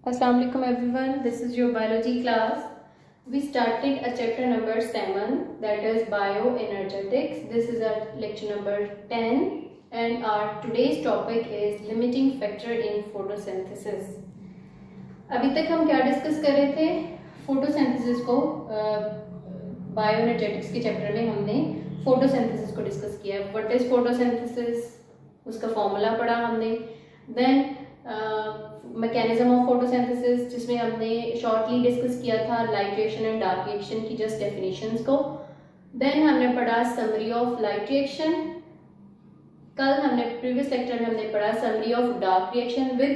Assalamu alaikum everyone, this is your biology class. We started a chapter number 7, that is bioenergetics. This is our lecture number 10 and our today's topic is limiting factor in photosynthesis. अभी तक हम क्या discuss कर रहे थे? Photosynthesis को bioenergetics के chapter में हमने फोटोसिंथेसिस को डिस्कस किया है. व्हाट इज फोटोसिंथेसिस, उसका फॉर्मूला पढ़ा हमने. देन मैकेनिज्म ऑफ फोटोसिंथेसिस, जिसमें हमने शॉर्टली डिस्कस किया था light reaction and dark reaction की जस्ट डेफिनेशंस को. देन हमने पढ़ा समरी ऑफ लाइट रिएक्शन. कल हमने प्रीवियस लेक्चर में हमने पढ़ा summary of dark reaction with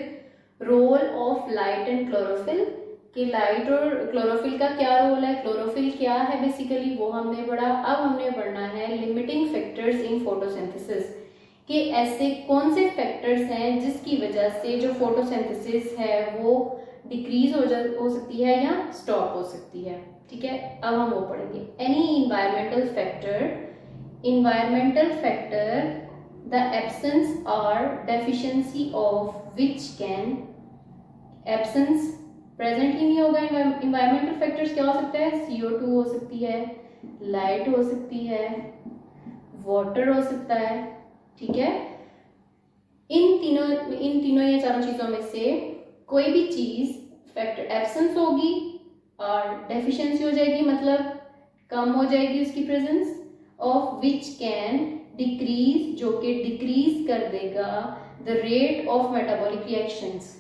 role of light and chlorophyll, कि लाइट और क्लोरोफिल का क्या रोल है, क्लोरोफिल क्या है बेसिकली, वो हमने पढ़ा. अब हमने पढ़ना है लिमिटिंग फैक्टर्स इन फोटोसिंथेसिस, कि ऐसे कौन से फैक्टर्स हैं जिसकी वजह से जो फोटोसिंथेसिस है वो डिक्रीज हो सकती है या स्टॉप हो सकती है. ठीक है, अब हम वो पढ़ेंगे. Any environmental factor the absence or deficiency of which can absence present ही नहीं होगा. environmental factors क्या हो सकता है? CO2 हो सकती है, light हो सकती है, water हो सकता है. ठीक है, इन तीनों या चारों चीजों में से कोई भी चीज फैक्टर एब्सेंस होगी और डेफिशिएंसी हो जाएगी, मतलब कम हो जाएगी उसकी presence, of which can decrease, जो कि डिक्रीज कर देगा the rate of metabolic reactions.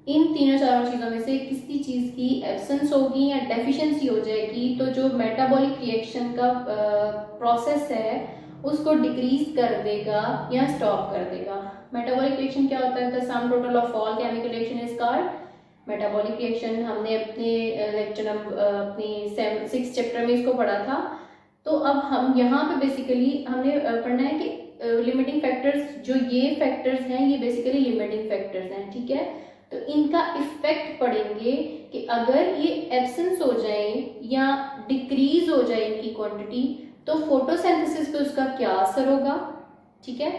इन तीनों चारों चीजों में से किसी चीज की एब्सेंस होगी या डेफिशिएंसी हो जाएगी तो जो मेटाबॉलिक रिएक्शन का प्रोसेस है उसको डिक्रीज कर देगा या स्टॉप कर देगा. मेटाबॉलिक रिएक्शन क्या होता है? The sum total of all chemical reaction is called metabolic reaction. हमने अपने लेक्चर अपनी 6th चैप्टर में इसको पढ़ा था. तो अब हम यहाँ पे बेसिकली हमने पढ़ना है कि लिमिटिंग फैक्टर्स, जो ये फैक्टर्स हैं ये बेसिकली लिमिटिंग फैक्टर्स हैं. ठीक है, तो इनका इफेक्ट पढ़ेंगे कि अगर ये एब्सेंस हो जाए या डिक्रीज हो जाए इनकी क्वांटिटी तो फोटोसिंथेसिस पे उसका क्या असर होगा. ठीक है,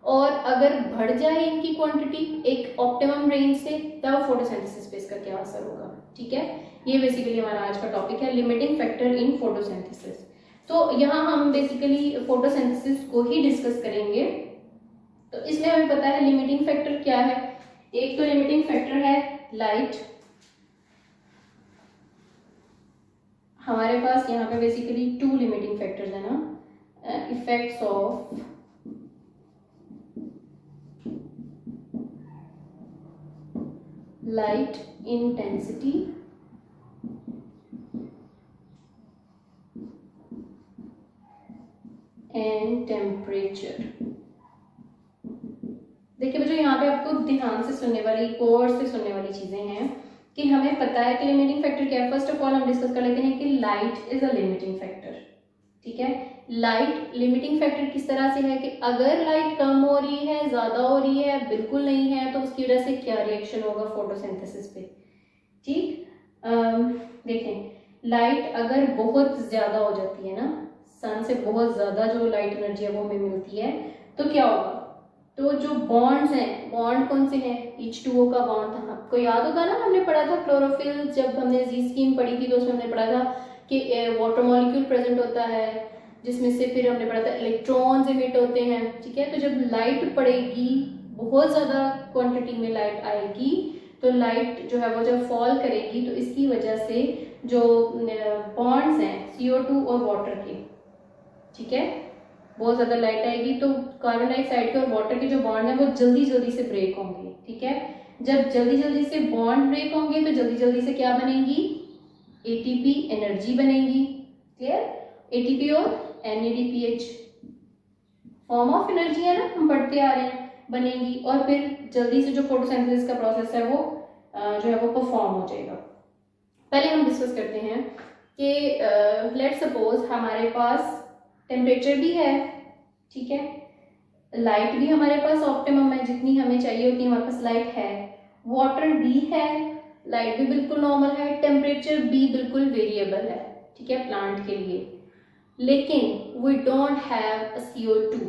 और अगर बढ़ जाए इनकी क्वांटिटी एक ऑप्टिमम रेंज से तब फोटोसिंथेसिस पे इसका क्या असर होगा. ठीक है, ये बेसिकली हमारा आज का टॉपिक है, लिमिटिंग फैक्टर इन फोटोसिंथेसिस. तो यहाँ हम बेसिकली फोटोसिंथेसिस को ही डिस्कस करेंगे. तो इसमें हमें पता है लिमिटिंग फैक्टर क्या है. एक तो लिमिटिंग फैक्टर है लाइट. हमारे पास यहाँ पे बेसिकली 2 लिमिटिंग फैक्टर्स है ना, effects of light intensity and temperature. देखिए बच्चों, यहाँ पे आपको ध्यान से सुनने वाली, कोर्स से सुनने वाली चीजें हैं कि हमें पता है कि लिमिटिंग फैक्टर क्या है. फर्स्ट ऑफ ऑल हम डिस्कस कर लेते हैं कि light is a limiting factor. ठीक है, लाइट लिमिटिंग फैक्टर किस तरह से है कि अगर लाइट कम हो रही है, ज्यादा हो रही है, बिल्कुल नहीं है, तो उसकी वजह से क्या रिएक्शन होगा फोटोसिंथेसिस पे. ठीक, देखें, लाइट अगर बहुत ज्यादा हो जाती है ना, सन से बहुत ज्यादा जो लाइट एनर्जी है वो हमें मिलती है, तो क्या होगा? तो जो बॉन्ड्स हैं, बॉन्ड कौन से हैं? H2O का बॉन्ड था, आपको याद होगा ना, हमने पढ़ा था क्लोरोफिल, जब हमने जी स्कीम पढ़ी थी तो उसमें हमने पढ़ा था कि वाटर मॉलिक्यूल प्रेजेंट होता है जिसमें से फिर हमने पढ़ा था इलेक्ट्रॉन्स इमिट होते हैं. ठीक है, तो जब लाइट पड़ेगी, बहुत ज्यादा क्वांटिटी में लाइट आएगी, तो लाइट जो है वो जब फॉल करेगी तो इसकी वजह से जो बॉन्ड्स हैं CO2 और वाटर के, ठीक है, बहुत ज्यादा लाइट आएगी तो कार्बन डाइऑक्साइड के और वाटर के जो बॉन्ड है वो जल्दी जल्दी से ब्रेक होंगे. ठीक है, जब जल्दी जल्दी से बॉन्ड ब्रेक होंगे तो जल्दी जल्दी से क्या बनेगी? ATP एनर्जी बनेगी. क्लियर? ATP और NADPH फॉर्म ऑफ एनर्जी है ना, हम पढ़ते आ रहे हैं, बनेगी और फिर जल्दी से जो फोटोसिंथेसिस का प्रोसेस है वो जो है वो परफॉर्म हो जाएगा. पहले हम डिस्कस करते हैं कि लेट्स सपोज हमारे पास टेम्परेचर भी है. ठीक है, लाइट भी हमारे पास ऑप्टिमम है, जितनी हमें चाहिए उतनी हमारे पास लाइट है, वाटर भी है, लाइट भी बिल्कुल नॉर्मल है, टेम्परेचर भी बिल्कुल वेरिएबल है. ठीक है, प्लांट के लिए. लेकिन we don't have a CO2.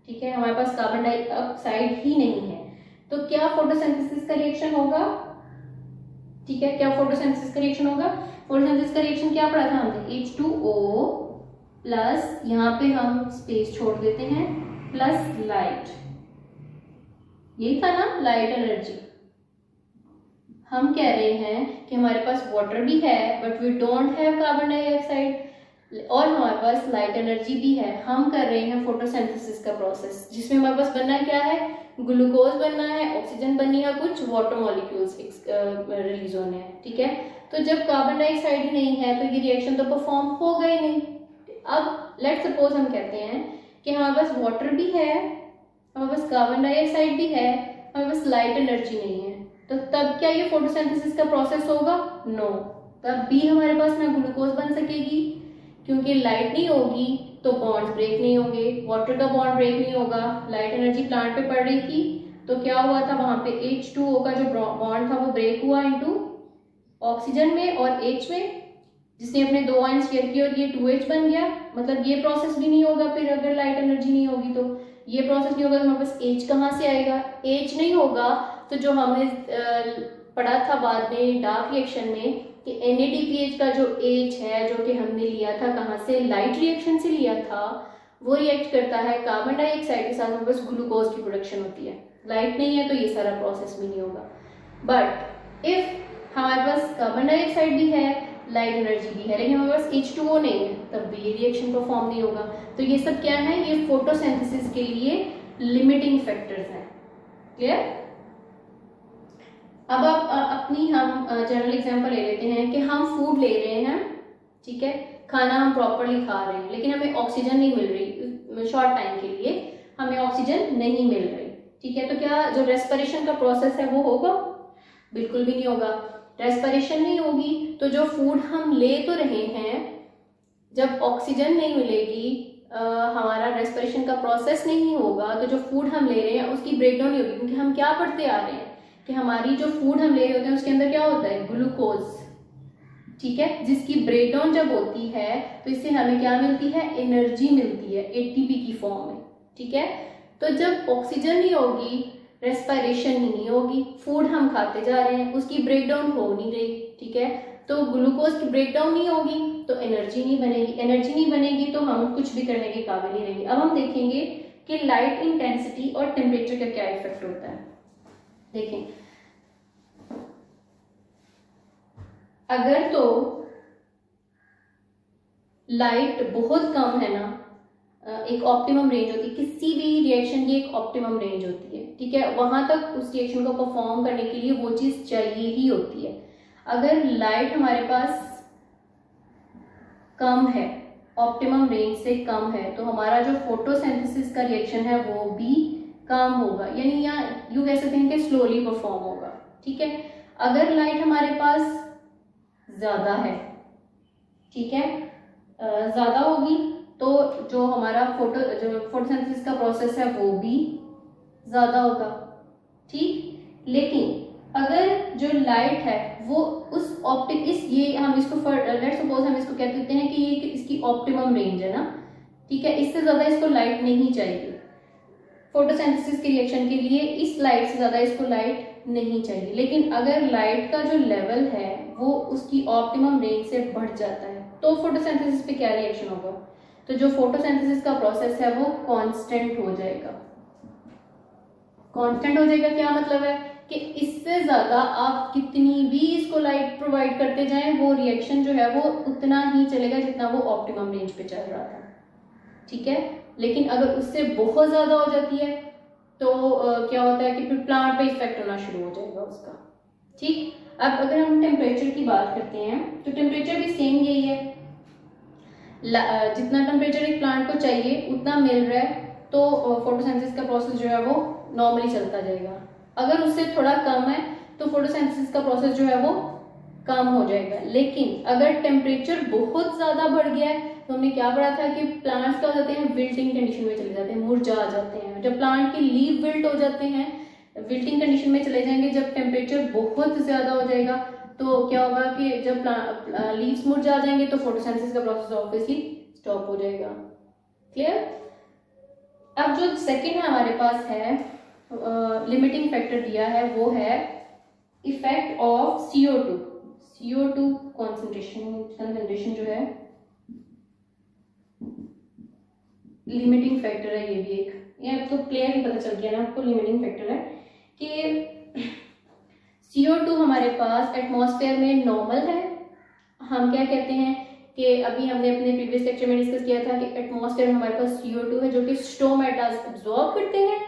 ठीक है, हमारे पास कार्बन डाइऑक्साइड ही नहीं है. तो क्या फोटोसिंथेसिस का रिएक्शन होगा, ठीक है, क्या फोटोसिंथेसिस का रिएक्शन होगा? फोटोसिंथेसिस का रिएक्शन क्या पढ़ा था हमने, H2O प्लस यहाँ पे हम स्पेस छोड़ देते हैं प्लस लाइट, यही था ना लाइट एनर्जी। हम कह रहे हैं कि हमारे पास वाटर भी है but we don't have carbon dioxide, और हमारे पास लाइट एनर्जी भी है। हम कर रहे हैं फोटोसिंथेसिस का प्रोसेस, जिसमें हमारे पास बनना क्या है, ग्लूकोज बनना है, ऑक्सीजन बननी है, कुछ वाटर मॉलिक्यूल्स रिलीज होने हैं, ठीक है। तो जब कार्बन डाइऑक्साइड ही नहीं है तो ये रिएक्शन तो परफॉर्म होगा ही नहीं। अब लेट सपोज हम कहते हैं कि हमारे पास वाटर भी है, हमारे पास कार्बन डाइऑक्साइड भी है, हमारे पास लाइट एनर्जी नहीं है, तो तब क्या ये फोटोसिंथेसिस का प्रोसेस होगा? नो, तब भी हमारे पास ना ग्लूकोज बन सकेगी, क्योंकि लाइट नहीं होगी तो बॉन्ड्स ब्रेक नहीं होंगे, वाटर का बॉन्ड ब्रेक नहीं होगा। लाइट एनर्जी प्लांट पे पड़ रही थी तो क्या हुआ था, वहां पे H2O का जो बॉन्ड था वो ब्रेक हुआ इनटू ऑक्सीजन में और H में, जिसने अपने 2 आयन शेयर किए और ये 2H बन गया। मतलब ये प्रोसेस भी नहीं होगा फिर अगर लाइट एनर्जी नहीं होगी, तो ये प्रोसेस नहीं होगा तो हमारे पास H कहाँ से आएगा? H नहीं होगा तो जो हमने पढ़ा था बाद में डार्क रिएक्शन में कि NADPH का जो H है जो कि हमने लिया था कहाँ से, लाइट रिएक्शन से लिया था, वो रिएक्ट करता है कार्बन डाइऑक्साइड के साथ, हमारे पास ग्लूकोज की प्रोडक्शन होती है। लाइट नहीं है तो ये सारा प्रोसेस भी नहीं होगा। बट इफ हमारे पास कार्बन डाइऑक्साइड भी है, लाइट एनर्जी भी है, लेकिन हमारे पास H2O नहीं है, तब भी ये रिएक्शन परफॉर्म नहीं होगा। तो ये सब क्या है, ये फोटोसिंथेसिस के लिए लिमिटिंग फैक्टर्स हैं। क्लियर? अब आप अपनी हम जनरल एग्जांपल ले लेते हैं कि हम फूड ले रहे हैं, ठीक है, खाना हम प्रॉपरली खा रहे हैं, लेकिन हमें ऑक्सीजन नहीं मिल रही, शॉर्ट टाइम के लिए हमें ऑक्सीजन नहीं मिल रही, ठीक है। तो क्या जो रेस्पिरेशन का प्रोसेस है वो होगा? बिल्कुल भी नहीं होगा। रेस्पिरेशन नहीं होगी तो जो फूड हम ले तो रहे हैं, जब ऑक्सीजन नहीं मिलेगी, हमारा रेस्पिरेशन का प्रोसेस नहीं होगा, तो जो फूड हम ले रहे हैं उसकी ब्रेकडाउन नहीं होगी। क्योंकि हम क्या पढ़ते आ रहे हैं कि हमारी जो फूड हम ले रहे होते हैं उसके अंदर क्या होता है, ग्लूकोज, ठीक है, जिसकी ब्रेकडाउन जब होती है तो इससे हमें क्या मिलती है, एनर्जी मिलती है ATP की फॉर्म में, ठीक है। तो जब ऑक्सीजन नहीं होगी, रेस्पिरेशन ही नहीं होगी, फूड हम खाते जा रहे हैं, उसकी ब्रेकडाउन हो नहीं रही, ठीक है, तो ग्लूकोज की ब्रेकडाउन नहीं होगी तो एनर्जी नहीं बनेगी, एनर्जी नहीं बनेगी तो हम कुछ भी करने के काबिल नहीं रहेंगे। अब हम देखेंगे कि लाइट इंटेंसिटी और टेम्परेचर का क्या इफेक्ट होता है। देखें, अगर तो लाइट बहुत कम है ना, एक ऑप्टिमम रेंज होती है, किसी भी रिएक्शन की एक ऑप्टिमम रेंज होती है, ठीक है, वहां तक उस रिएक्शन को परफॉर्म करने के लिए वो चीज चाहिए ही होती है। अगर लाइट हमारे पास कम है, ऑप्टिमम रेंज से कम है, तो हमारा जो फोटोसिंथेसिस का रिएक्शन है वो भी कम होगा, यानी या यूं कह सकते हैं कि स्लोली परफॉर्म होगा, ठीक है। अगर लाइट हमारे पास ज्यादा है, ठीक है, ज्यादा होगी तो जो हमारा फोटोसिंथेसिस का प्रोसेस है वो भी ज्यादा होगा, ठीक। लेकिन अगर जो लाइट है वो उस ये हम इसको लेट सपोज हम इसको कह देते हैं कि ये इसकी ऑप्टिमम रेंज है ना, ठीक है, इससे ज्यादा इसको लाइट नहीं चाहिए फोटोसिंथेसिस के रिएक्शन के लिए, इस लाइट से ज्यादा इसको लाइट नहीं चाहिए। लेकिन अगर लाइट का जो लेवल है वो उसकी ऑप्टिमम रेंज से बढ़ जाता है तो फोटोसिंथेसिस पे क्या रिएक्शन होगा, तो जो फोटोसिंथेसिस का प्रोसेस है वो कांस्टेंट हो जाएगा। कांस्टेंट हो जाएगा क्या मतलब है कि इससे ज्यादा आप कितनी भी इसको लाइट प्रोवाइड करते जाएं, वो रिएक्शन जो है वो उतना ही चलेगा जितना वो ऑप्टिमम रेंज पे चल रहा था, ठीक है। लेकिन अगर उससे बहुत ज्यादा हो जाती है तो क्या होता है कि फिर प्लांट पे इफेक्ट होना शुरू हो जाएगा उसका, ठीक। अब अगर हम टेम्परेचर की बात करते हैं तो टेम्परेचर भी सेम यही है, जितना टेम्परेचर एक प्लांट को चाहिए उतना मिल रहा है तो फोटोसिंथेसिस का प्रोसेस जो है वो नॉर्मली चलता जाएगा। अगर उससे थोड़ा कम है तो फोटोसिंथेसिस का प्रोसेस जो है वो कम हो जाएगा। लेकिन अगर टेम्परेचर बहुत ज्यादा बढ़ गया है तो हमने क्या पढ़ा था कि प्लांट्स क्या हो जाते हैं, विल्टिंग कंडीशन में चले जाते हैं, मुरझा जाते हैं। जब प्लांट के लीव विल्ट हो जाते हैं, विल्टिंग कंडीशन में चले जाएंगे, जब टेम्परेचर बहुत ज्यादा हो जाएगा तो क्या होगा कि जब लीव्स मुरझा जाएंगे तो फोटोसिंथेसिस का प्रोसेस ऑब्वियसली स्टॉप हो जाएगा। क्लियर? अब जो सेकंड हमारे पास है लिमिटिंग फैक्टर दिया है वो है इफेक्ट ऑफ CO2 कंसंट्रेशन जो है लिमिटिंग फैक्टर है। ये भी एक, ये अब तो क्लियरली पता चल गया ना आपको, लिमिटिंग फैक्टर है कि CO2 हमारे पास एटमॉस्फेयर में नॉर्मल है। हम क्या कहते हैं कि अभी हमने अपने प्रीवियस लेक्चर में डिस्कस किया था कि एटमॉस्फेयर में हमारे पास CO2 है जो कि स्टोमेटाज एब्जॉर्ब करते हैं,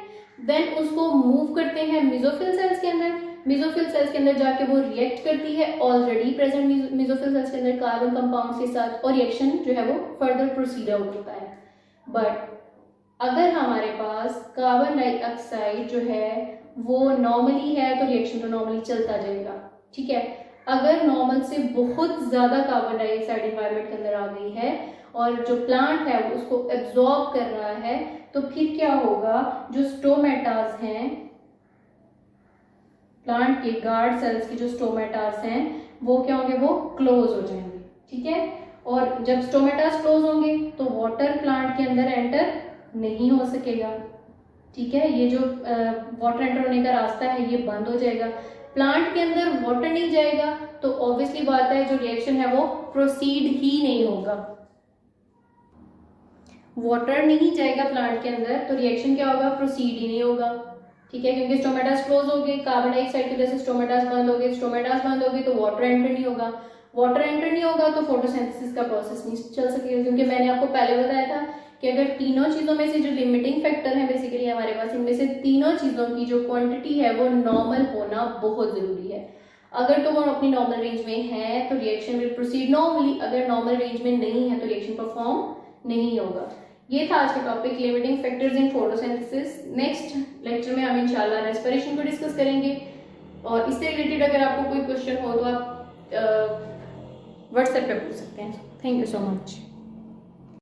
देन उसको मूव करते हैं मेसोफिल सेल्स के अंदर। मेसोफिल सेल्स के अंदर जाके वो रिएक्ट करती है ऑलरेडी प्रेजेंट मेसोफिल सेल्स के अंदर कार्बन कंपाउंड्स के साथ, और रिएक्शन जो है वो फर्दर प्रोसीड आउट होता है। बट अगर हमारे पास कार्बन डाइऑक्साइड जो है वो नॉर्मली है तो रिएक्शन तो नॉर्मली चलता जाएगा, ठीक है। अगर नॉर्मल से बहुत ज्यादा कार्बन डाइऑक्साइड एनवायरनमेंट के अंदर आ गई है और जो प्लांट है वो उसको एब्जॉर्ब कर रहा है, तो फिर क्या होगा, जो स्टोमेटास हैं प्लांट के गार्ड सेल्स के जो स्टोमेटास हैं वो क्या होंगे, वो क्लोज हो जाएंगे, ठीक है। और जब स्टोमेटास क्लोज होंगे तो वाटर प्लांट के अंदर एंटर नहीं हो सकेगा, ठीक है। ये जो वाटर एंटर होने का रास्ता है ये बंद हो जाएगा। प्लांट के अंदर वाटर नहीं जाएगा तो ऑब्वियसली बात है जो रिएक्शन है वो प्रोसीड ही नहीं होगा। वाटर नहीं जाएगा प्लांट के अंदर तो रिएक्शन क्या होगा, प्रोसीड ही नहीं होगा, ठीक है। क्योंकि स्टोमेटास क्लोज हो गए, कार्बन डाइऑक्साइड की वजह से स्टोमेटास बंद हो गए, स्टोमेटास बंद हो गए तो वाटर एंटर नहीं होगा, वाटर एंटर नहीं होगा तो फोटोसिंथेसिस का प्रोसेस नहीं चल सकेगा। क्योंकि मैंने आपको पहले बताया था कि अगर तीनों चीजों में से जो लिमिटिंग फैक्टर है बेसिकली हमारे पास, इनमें से तीनों चीजों की जो क्वांटिटी है वो नॉर्मल होना बहुत जरूरी है। अगर तो वो अपनी नॉर्मल रेंज में है तो रिएक्शन विल प्रोसीड नॉर्मली, अगर नॉर्मल रेंज में नहीं है तो रिएक्शन परफॉर्म नहीं होगा। ये था आज का topic, limiting factors in photosynthesis. Next lecture में हम इंशाल्लाह रेस्पिरेशन को डिस्कस करेंगे, और इससे रिलेटेड अगर आपको कोई क्वेश्चन हो तो आप व्हाट्सएप पे पूछ सकते हैं। Thank you so much.